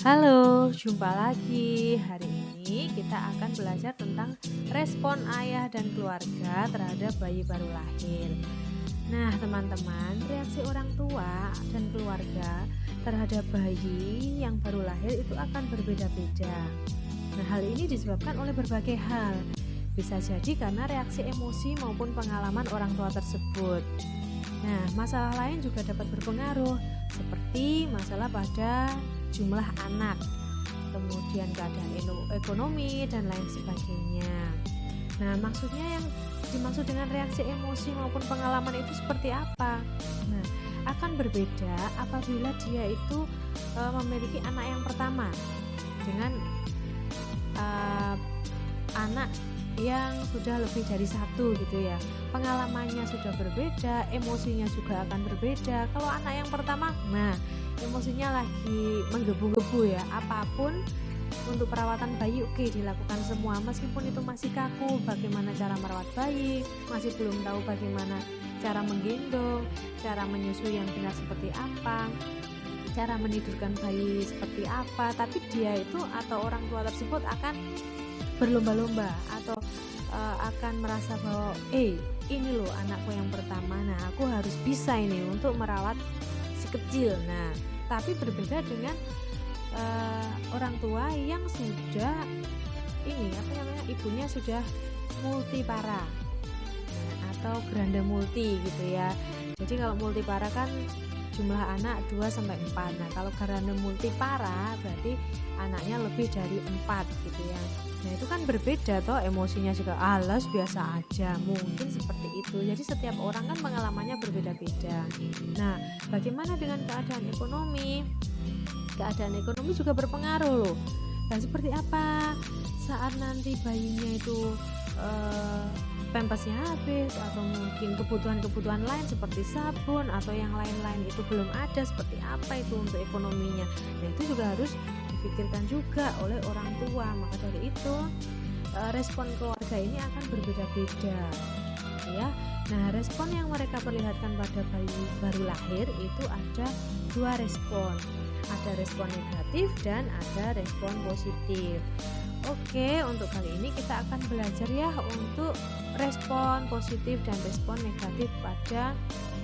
Halo, jumpa lagi. Hari ini kita akan belajar tentang respon ayah dan keluarga terhadap bayi baru lahir. Nah, teman-teman, reaksi orang tua dan keluarga terhadap bayi yang baru lahir itu akan berbeda-beda. Nah, hal ini disebabkan oleh berbagai hal. Bisa jadi karena reaksi emosi maupun pengalaman orang tua tersebut. Nah, masalah lain juga dapat berpengaruh, seperti masalah pada jumlah anak, kemudian keadaan ekonomi, dan lain sebagainya. Nah, maksudnya yang dimaksud dengan reaksi emosi maupun pengalaman itu seperti apa? Nah, akan berbeda apabila dia itu memiliki anak yang pertama dengan anak yang sudah lebih dari satu gitu ya. Pengalamannya sudah berbeda, emosinya juga akan berbeda. Kalau anak yang pertama, nah emosinya lagi menggebu-gebu ya, apapun untuk perawatan bayi oke dilakukan semua, meskipun itu masih kaku, bagaimana cara merawat bayi, masih belum tahu bagaimana cara menggendong, cara menyusui yang benar seperti apa, cara menidurkan bayi seperti apa, tapi dia itu atau orang tua tersebut akan berlomba-lomba atau akan merasa bahwa ini loh anakku yang pertama, nah aku harus bisa ini untuk merawat si kecil. Nah, tapi berbeda dengan orang tua yang sudah ini apa namanya, ibunya sudah multipara atau granda multi gitu ya. Jadi kalau multipara kan jumlah anak 2 sampai 4. Nah, kalau granda multipara berarti anaknya lebih dari 4 gitu ya. Nah, itu kan berbeda toh, emosinya juga alas biasa aja, mungkin seperti itu. Jadi setiap orang kan pengalamannya berbeda-beda. Nah, bagaimana dengan keadaan ekonomi? Keadaan ekonomi juga berpengaruh loh. Dan seperti apa saat nanti bayinya itu pampasnya habis, atau mungkin kebutuhan-kebutuhan lain seperti sabun atau yang lain-lain itu belum ada, seperti apa itu untuk ekonominya. Nah, itu juga harus dipikirkan juga oleh orang tua. Maka dari itu respon keluarga ini akan berbeda-beda ya. Nah, respon yang mereka perlihatkan pada bayi baru lahir itu ada 2 respon. Ada respon negatif dan ada respon positif. Oke, untuk kali ini kita akan belajar ya untuk respon positif dan respon negatif pada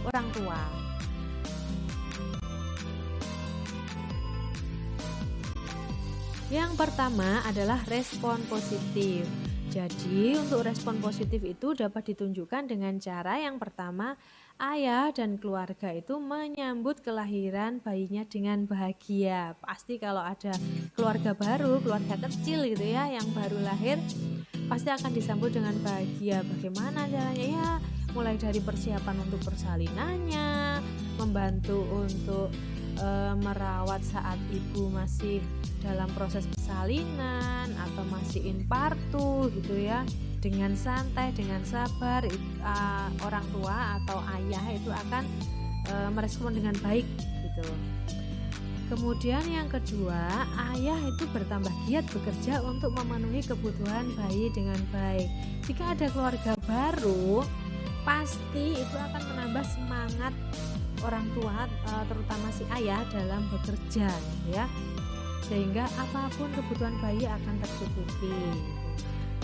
orang tua. Yang pertama adalah respon positif. Jadi, untuk respon positif itu dapat ditunjukkan dengan cara yang pertama, ayah dan keluarga itu menyambut kelahiran bayinya dengan bahagia. Pasti kalau ada keluarga baru, keluarga kecil gitu ya, yang baru lahir, pasti akan disambut dengan bahagia. Bagaimana caranya ya? Mulai dari persiapan untuk persalinannya, membantu untuk merawat saat ibu masih dalam proses persalinan atau masih infartu gitu ya, dengan santai, dengan sabar, orang tua atau ayah itu akan merespon dengan baik gitu. Kemudian yang kedua, ayah itu bertambah giat bekerja untuk memenuhi kebutuhan bayi dengan baik. Jika ada keluarga baru, pasti itu akan menambah semangat orang tua, terutama si ayah dalam bekerja ya, sehingga apapun kebutuhan bayi akan tercukupi.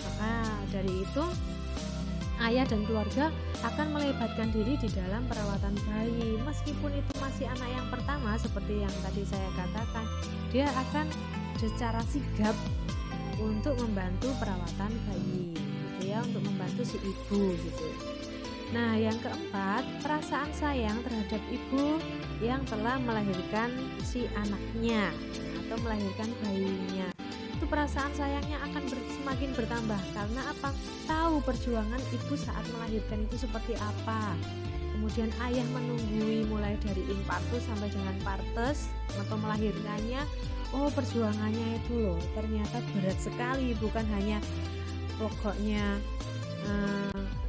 Maka dari itu ayah dan keluarga akan melibatkan diri di dalam perawatan bayi, meskipun itu masih anak yang pertama seperti yang tadi saya katakan, dia akan secara sigap untuk membantu perawatan bayi gitu ya, untuk membantu si ibu gitu. Nah, yang keempat, perasaan sayang terhadap ibu yang telah melahirkan si anaknya atau melahirkan bayinya. Itu perasaan sayangnya akan semakin bertambah karena apa? Tahu perjuangan ibu saat melahirkan itu seperti apa. Kemudian ayah menunggui mulai dari infartus sampai dengan partes atau melahirkannya. Oh, perjuangannya itu loh ternyata berat sekali, bukan hanya pokoknya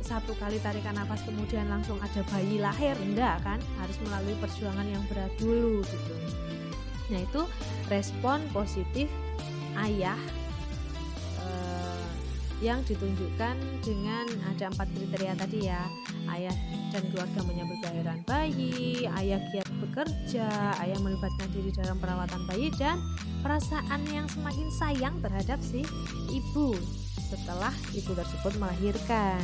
satu kali tarikan nafas kemudian langsung ada bayi lahir, enggak kan, harus melalui perjuangan yang berat dulu gitu. Nah, itu respon positif ayah yang ditunjukkan dengan ada 4 kriteria tadi ya. Ayah dan keluarga menyambut kelahiran bayi, ayah giat bekerja, ayah melibatkan diri dalam perawatan bayi, dan perasaan yang semakin sayang terhadap si ibu setelah ibu tersebut melahirkan.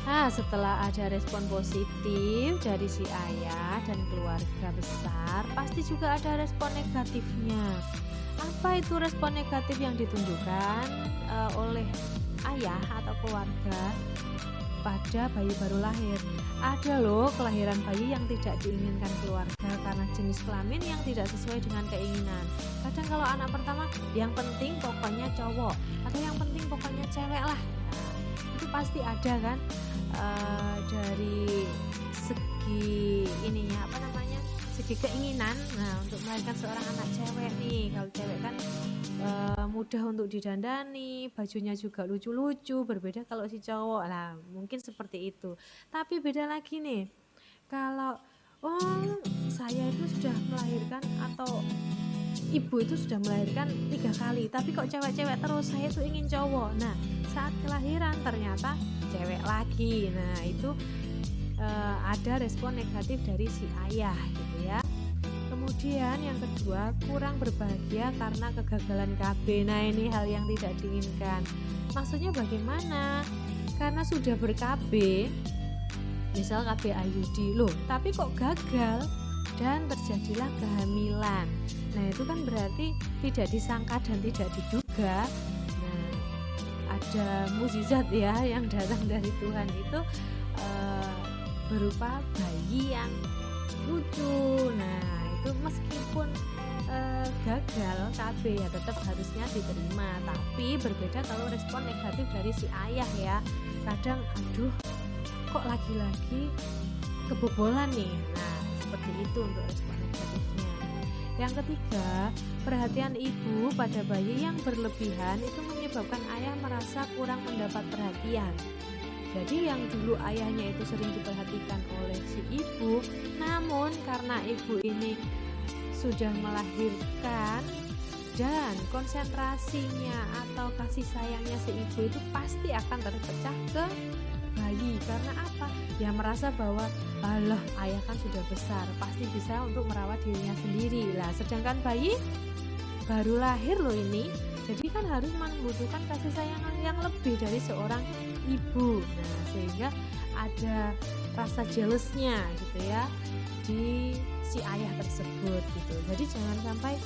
Nah, setelah ada respon positif dari si ayah dan keluarga besar, pasti juga ada respon negatifnya. Apa itu respon negatif yang ditunjukkan oleh ayah atau keluarga pada bayi baru lahir? Ada loh kelahiran bayi yang tidak diinginkan keluarga karena jenis kelamin yang tidak sesuai dengan keinginan. Kadang kalau anak pertama, yang penting pokoknya cowok, atau yang penting pokoknya cewek lah. Nah, itu pasti ada kan, dari segi ininya segi keinginan. Nah, untuk melahirkan seorang anak cewek nih, kalau cewek kan mudah untuk didandani, bajunya juga lucu-lucu, berbeda kalau si cowok lah, mungkin seperti itu. Tapi beda lagi nih, kalau saya itu sudah melahirkan, atau ibu itu sudah melahirkan 3 kali, tapi kok cewek-cewek terus, saya tuh ingin cowok. Nah, saat kelahiran ternyata cewek lagi. Nah, itu ada respon negatif dari si ayah gitu ya. Kemudian yang kedua, kurang berbahagia karena kegagalan KB. Nah, ini hal yang tidak diinginkan. Maksudnya bagaimana? Karena sudah ber-KB, misal KB IUD loh, tapi kok gagal dan terjadilah kehamilan. Nah, itu kan berarti tidak disangka dan tidak diduga. Nah, ada mukjizat ya yang datang dari Tuhan itu berupa bayi yang lucu. Nah, itu meskipun gagal KB ya tetap harusnya diterima. Tapi berbeda kalau respon negatif dari si ayah ya. Kadang aduh kok lagi-lagi kebobolan nih. Nah, seperti itu untuk respon negatifnya. Yang ketiga, perhatian ibu pada bayi yang berlebihan itu menyebabkan ayah merasa kurang mendapat perhatian. Jadi yang dulu ayahnya itu sering diperhatikan oleh si ibu, namun karena ibu ini sudah melahirkan dan konsentrasinya atau kasih sayangnya si ibu itu pasti akan terpecah ke bayi. Karena apa? Ya merasa bahwa alah, ayah kan sudah besar, pasti bisa untuk merawat dirinya sendiri. Lah, sedangkan bayi baru lahir loh ini, jadi kan harus membutuhkan kasih sayang yang lebih dari seorang ibu. Nah, sehingga ada rasa jealousnya gitu ya di si ayah tersebut gitu. Jadi jangan sampai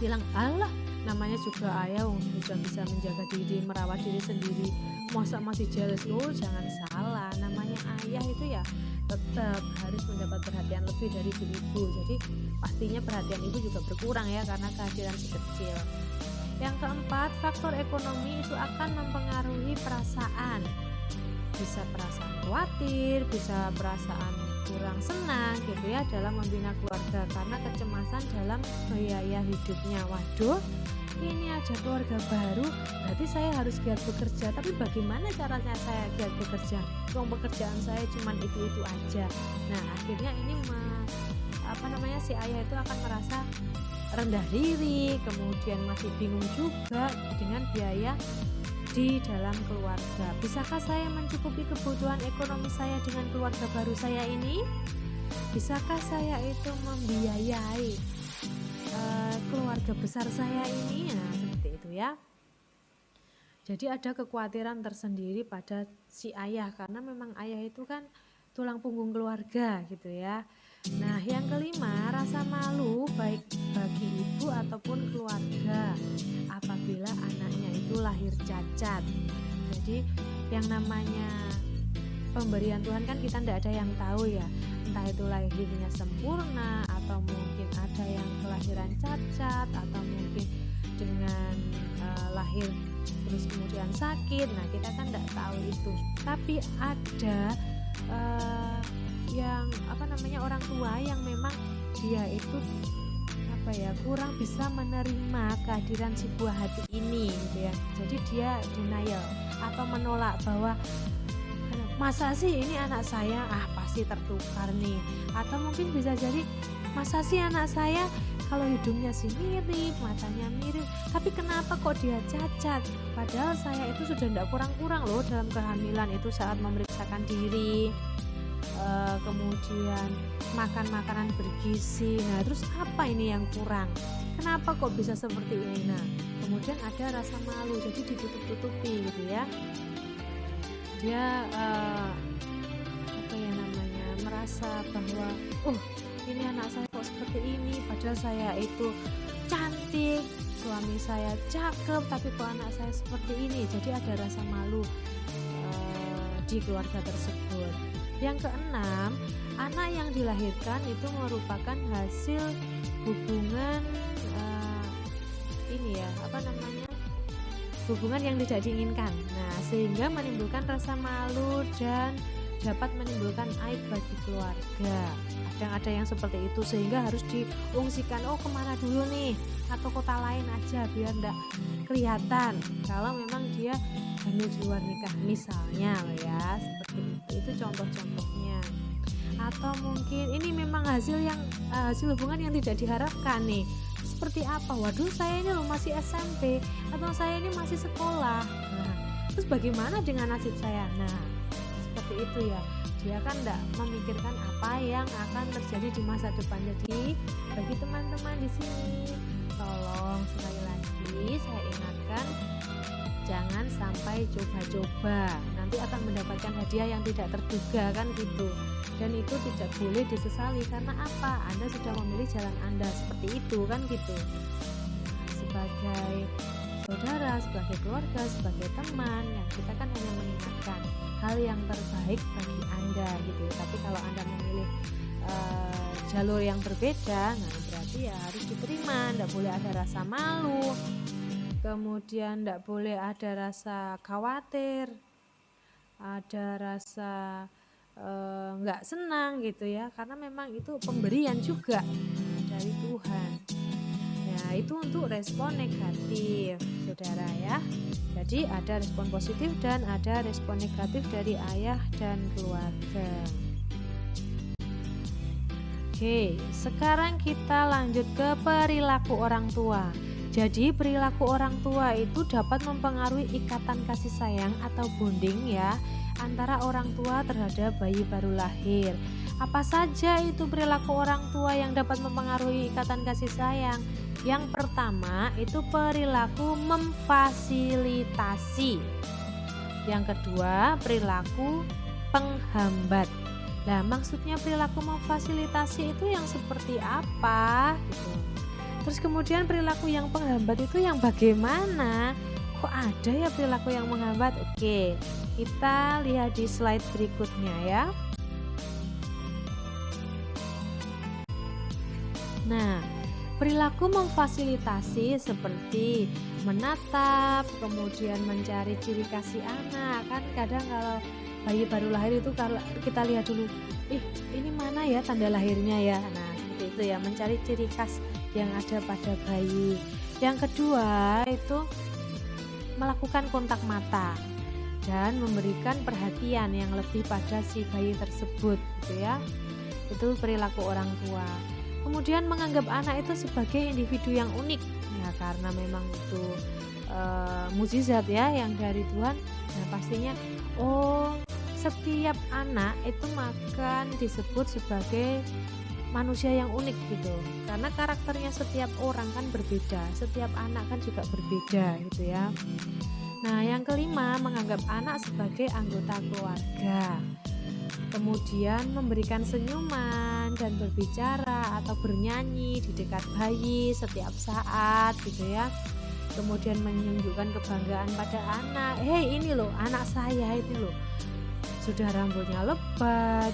bilang alah, namanya juga ayah sudah bisa menjaga diri, merawat diri sendiri, masa masih jealous. Loh, jangan salah, namanya ayah itu ya tetap harus mendapat perhatian lebih dari si ibu. Jadi pastinya perhatian ibu juga berkurang ya karena kehadiran si kecil. Yang keempat, faktor ekonomi itu akan mempengaruhi perasaan. Bisa perasaan khawatir, bisa perasaan kurang senang gitu ya dalam membina keluarga karena kecemasan dalam biaya hidupnya. Waduh, ini ada keluarga baru, berarti saya harus giat bekerja. Tapi bagaimana caranya saya giat bekerja? Pekerjaan saya cuma itu aja. Nah, akhirnya ini si ayah itu akan merasa rendah diri, kemudian masih bingung juga dengan biaya di dalam keluarga. Bisakah saya mencukupi kebutuhan ekonomi saya dengan keluarga baru saya ini? Bisakah saya itu membiayai keluarga besar saya ini? Nah, seperti itu ya. Jadi ada kekhawatiran tersendiri pada si ayah karena memang ayah itu kan tulang punggung keluarga gitu ya. Nah, yang kelima, rasa malu baik bagi ibu ataupun keluarga apabila anaknya itu lahir cacat. Jadi yang namanya pemberian Tuhan kan kita tidak ada yang tahu ya, entah itu lahirnya sempurna atau mungkin ada yang kelahiran cacat atau mungkin dengan lahir terus kemudian sakit. Nah, kita kan tidak tahu itu. Tapi ada yang orang tua yang memang dia itu kurang bisa menerima kehadiran si buah hati ini gitu ya. Jadi dia denial atau menolak bahwa masa sih ini anak saya, pasti tertukar nih. Atau mungkin bisa jadi masa sih anak saya kalau hidungnya sih mirip, matanya mirip, tapi kenapa kok dia cacat? Padahal saya itu sudah tidak kurang-kurang loh dalam kehamilan itu saat memeriksakan diri, kemudian makan makanan bergizi. Nah, terus apa ini yang kurang? Kenapa kok bisa seperti ini? Nah, kemudian ada rasa malu, jadi ditutup-tutupi gitu ya. Dia apa ya namanya, merasa bahwa ini anak saya kok seperti ini, padahal saya itu cantik, suami saya cakep, tapi kok anak saya seperti ini. Jadi ada rasa malu di keluarga tersebut. Yang keenam, anak yang dilahirkan itu merupakan hasil hubungan hubungan yang tidak diinginkan. Nah, sehingga menimbulkan rasa malu dan dapat menimbulkan aib bagi keluarga. Kadang ada yang seperti itu, sehingga harus diungsikan kemana dulu nih, atau kota lain aja biar enggak kelihatan kalau memang dia hamil di luar nikah misalnya ya, seperti itu contoh-contohnya. Atau mungkin ini memang hasil hubungan yang tidak diharapkan nih. Seperti apa? Waduh, saya ini loh masih SMP, atau saya ini masih sekolah. Nah, terus bagaimana dengan nasib saya? Nah, seperti itu ya. Dia kan tidak memikirkan apa yang akan terjadi di masa depan. Jadi bagi teman-teman di sini, tolong sekali lagi saya ingatkan, jangan sampai coba-coba, nanti akan mendapatkan hadiah yang tidak terduga kan gitu. Dan itu tidak boleh disesali, karena apa? Anda sudah memilih jalan Anda seperti itu kan gitu. Sebagai saudara, sebagai keluarga, sebagai teman, yang kita kan hanya mengingatkan hal yang terbaik bagi Anda gitu. Tapi kalau Anda memilih jalur yang berbeda, nah berarti ya harus diterima. Tidak boleh ada rasa malu, kemudian tidak boleh ada rasa khawatir, ada rasa nggak senang gitu ya, karena memang itu pemberian juga dari Tuhan. Ya, itu untuk respon negatif, saudara ya. Jadi ada respon positif dan ada respon negatif dari ayah dan keluarga. Oke, sekarang kita lanjut ke perilaku orang tua. Jadi perilaku orang tua itu dapat mempengaruhi ikatan kasih sayang atau bonding ya antara orang tua terhadap bayi baru lahir. Apa saja itu perilaku orang tua yang dapat mempengaruhi ikatan kasih sayang? Yang pertama itu perilaku memfasilitasi. Yang kedua perilaku penghambat. Nah, maksudnya perilaku memfasilitasi itu yang seperti apa gitu. Terus kemudian perilaku yang penghambat itu yang bagaimana? Kok ada ya perilaku yang menghambat? Oke, kita lihat di slide berikutnya ya. Nah, perilaku memfasilitasi seperti menatap, kemudian mencari ciri kasih anak. Kan kadang kalau bayi baru lahir itu kalau kita lihat dulu, ini mana ya tanda lahirnya ya. Nah, seperti itu ya, mencari ciri khas yang ada pada bayi. Yang kedua itu melakukan kontak mata dan memberikan perhatian yang lebih pada si bayi tersebut gitu ya. Itu perilaku orang tua. Kemudian menganggap anak itu sebagai individu yang unik ya, karena memang itu mukjizat ya yang dari Tuhan. Nah, pastinya setiap anak itu makan disebut sebagai manusia yang unik gitu, karena karakternya setiap orang kan berbeda, setiap anak kan juga berbeda gitu ya. Nah, yang kelima menganggap anak sebagai anggota keluarga, kemudian memberikan senyuman dan berbicara atau bernyanyi di dekat bayi setiap saat gitu ya. Kemudian menunjukkan kebanggaan pada anak, ini loh anak saya, ini loh sudah rambutnya lebat,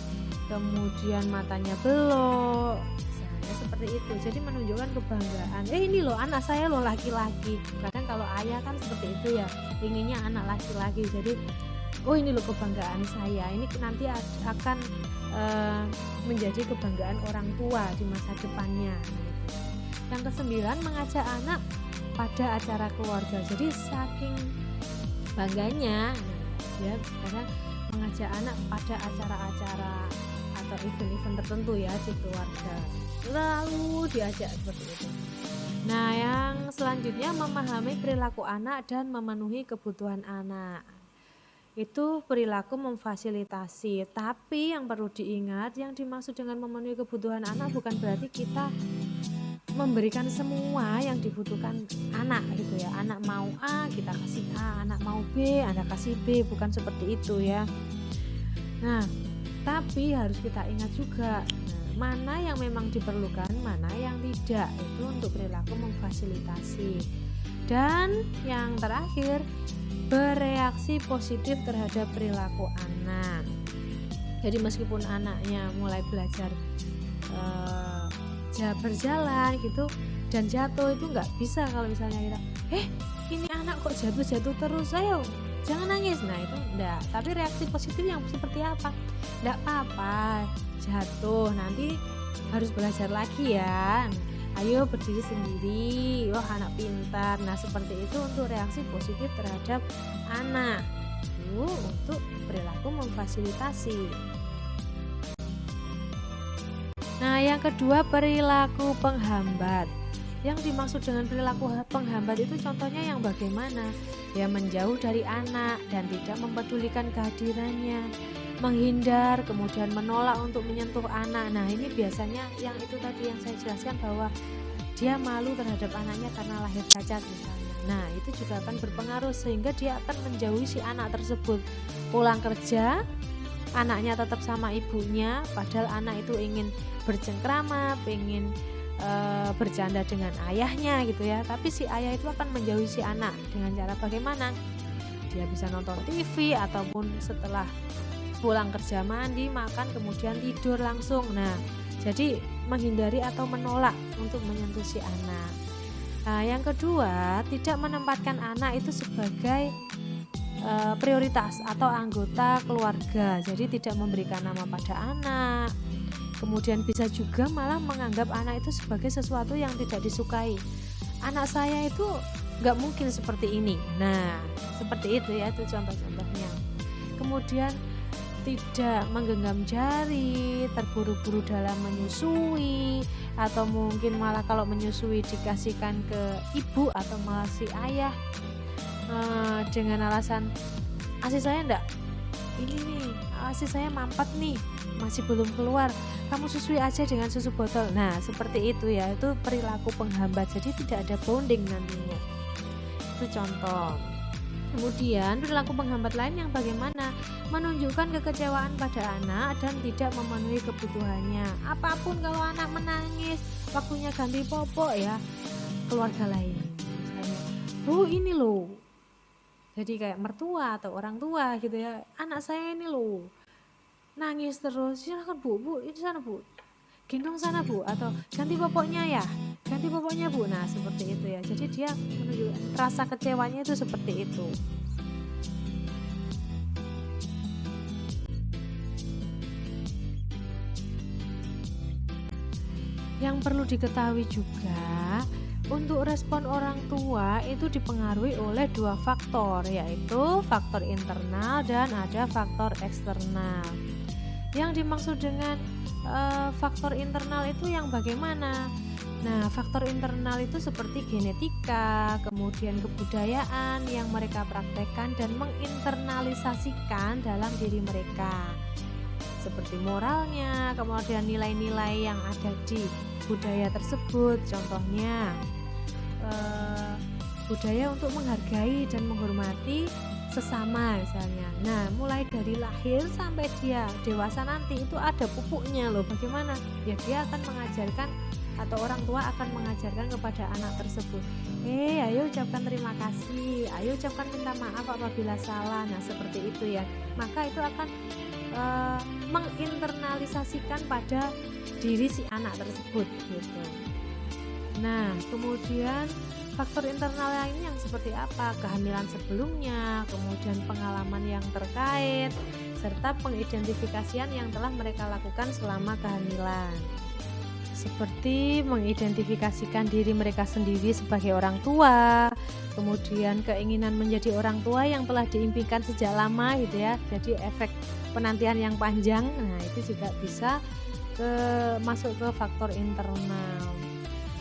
kemudian matanya belok, misalnya seperti itu. Jadi menunjukkan kebanggaan, ini loh anak saya loh laki-laki. Kadang kalau ayah kan seperti itu ya, inginnya anak laki-laki. Jadi ini loh kebanggaan saya, ini nanti akan menjadi kebanggaan orang tua di masa depannya. Yang kesembilan, mengajak anak pada acara keluarga. Jadi saking bangganya ya, kadang mengajak anak pada acara-acara atau event-event tertentu ya di keluarga, lalu diajak seperti itu. Nah, yang selanjutnya memahami perilaku anak dan memenuhi kebutuhan anak. Itu perilaku memfasilitasi, tapi yang perlu diingat, yang dimaksud dengan memenuhi kebutuhan anak bukan berarti kita memberikan semua yang dibutuhkan anak gitu ya. Anak mau A, kita kasih A, anak mau B, Anda kasih B, bukan seperti itu ya. Nah, tapi harus kita ingat juga mana yang memang diperlukan, mana yang tidak, itu untuk perilaku memfasilitasi. Dan yang terakhir, bereaksi positif terhadap perilaku anak. Jadi meskipun anaknya mulai belajar berjalan gitu dan jatuh, itu nggak bisa kalau misalnya kita ini anak kok jatuh terus, ayo jangan nangis. Nah itu enggak, tapi reaksi positif yang seperti apa? Enggak apa-apa jatuh, nanti harus belajar lagi ya, ayo berdiri sendiri, wah anak pintar. Nah seperti itu untuk reaksi positif terhadap anak, itu untuk perilaku memfasilitasi. Nah yang kedua, perilaku penghambat. Yang dimaksud dengan perilaku penghambat itu contohnya yang bagaimana? Ya menjauh dari anak dan tidak mempedulikan kehadirannya, menghindar, kemudian menolak untuk menyentuh anak. Nah ini biasanya yang itu tadi yang saya jelaskan, bahwa dia malu terhadap anaknya karena lahir cacat misalnya. Nah itu juga akan berpengaruh sehingga dia akan menjauhi si anak tersebut. Pulang kerja, anaknya tetap sama ibunya, padahal anak itu ingin bercengkrama, pengen bercanda dengan ayahnya gitu ya, tapi si ayah itu akan menjauhi si anak dengan cara bagaimana? Dia bisa nonton TV ataupun setelah pulang kerja mandi, makan, kemudian tidur langsung. Nah jadi menghindari atau menolak untuk menyentuh si anak. Nah yang kedua, tidak menempatkan anak itu sebagai prioritas atau anggota keluarga, jadi tidak memberikan nama pada anak. Kemudian bisa juga malah menganggap anak itu sebagai sesuatu yang tidak disukai. Anak saya itu nggak mungkin seperti ini. Nah seperti itu ya, itu contoh-contohnya. Kemudian tidak menggenggam jari, terburu-buru dalam menyusui, atau mungkin malah kalau menyusui dikasihkan ke ibu atau malah si ayah dengan alasan ASI saya enggak, ini nih ASI saya mampet nih, masih belum keluar, kamu susui aja dengan susu botol. Nah seperti itu ya, itu perilaku penghambat, jadi tidak ada bonding nantinya. Itu contoh. Kemudian perilaku penghambat lain yang bagaimana? Menunjukkan kekecewaan pada anak dan tidak memenuhi kebutuhannya. Apapun kalau anak menangis, waktunya ganti popok ya, keluarga lain misalnya, ini loh, jadi kayak mertua atau orang tua gitu ya, anak saya ini loh nangis terus, silakan bu ini sana bu, gendong sana bu, atau ganti popoknya ya, ganti popoknya bu. Nah seperti itu ya, jadi dia menunjukkan rasa kecewanya itu seperti itu. Yang perlu diketahui juga, untuk respon orang tua itu dipengaruhi oleh dua faktor, yaitu faktor internal dan ada faktor eksternal. Yang dimaksud dengan faktor internal itu yang bagaimana? Nah, faktor internal itu seperti genetika, kemudian kebudayaan yang mereka praktekkan dan menginternalisasikan dalam diri mereka, seperti moralnya, kemudian nilai-nilai yang ada di budaya tersebut. Contohnya budaya untuk menghargai dan menghormati sesama misalnya. Nah mulai dari lahir sampai dia dewasa nanti itu ada pupuknya loh. Bagaimana? Ya dia akan mengajarkan, atau orang tua akan mengajarkan kepada anak tersebut, ayo ucapkan terima kasih, ayo ucapkan minta maaf apabila salah. Nah seperti itu ya, maka itu akan menginternalisasikan pada diri si anak tersebut gitu. Nah kemudian faktor internal lain yang seperti apa? Kehamilan sebelumnya, kemudian pengalaman yang terkait, serta pengidentifikasian yang telah mereka lakukan selama kehamilan. seperti mengidentifikasikan diri mereka sendiri sebagai orang tua, kemudian keinginan menjadi orang tua yang telah diimpikan sejak lama gitu ya. Jadi efek penantian yang panjang, nah itu juga bisa masuk ke faktor internal.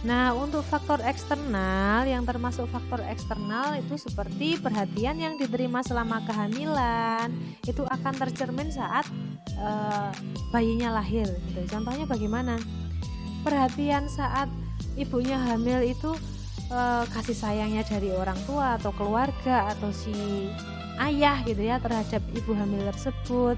Nah, untuk faktor eksternal, yang termasuk faktor eksternal itu seperti perhatian yang diterima selama kehamilan, itu akan tercermin saat bayinya lahir gitu. Contohnya bagaimana? Perhatian saat ibunya hamil itu kasih sayangnya dari orang tua atau keluarga atau si ayah gitu ya terhadap ibu hamil tersebut.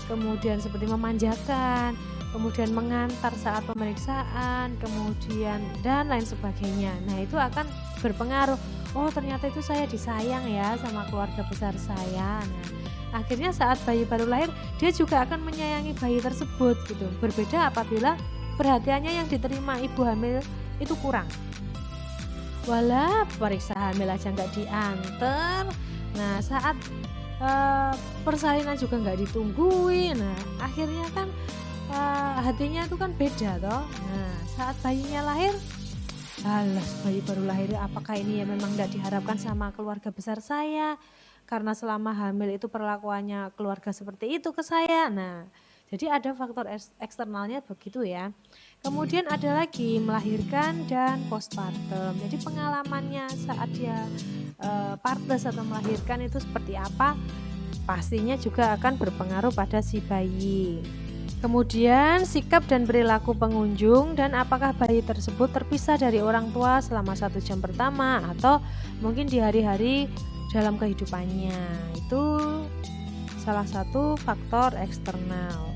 Kemudian seperti memanjakan, kemudian mengantar saat pemeriksaan, kemudian dan lain sebagainya. Nah, itu akan berpengaruh. Oh, ternyata itu saya disayang ya sama keluarga besar saya. Nah, akhirnya saat bayi baru lahir, dia juga akan menyayangi bayi tersebut gitu. Berbeda apabila perhatiannya yang diterima ibu hamil itu kurang. Walah, periksa hamil aja nggak diantar. Nah, saat persalinan juga nggak ditungguin. Nah, akhirnya kan hatinya itu kan beda toh. Nah, saat bayinya lahir, alas bayi baru lahir, apakah ini ya memang nggak diharapkan sama keluarga besar saya? Karena selama hamil itu perlakuannya keluarga seperti itu ke saya. Nah, jadi ada faktor eksternalnya begitu ya. Kemudian ada lagi melahirkan dan postpartum. Jadi pengalamannya saat dia partes atau melahirkan itu seperti apa? Pastinya juga akan berpengaruh pada si bayi. Kemudian sikap dan perilaku pengunjung dan apakah bayi tersebut terpisah dari orang tua selama 1 jam pertama atau mungkin di hari-hari dalam kehidupannya. Itu salah satu faktor eksternal.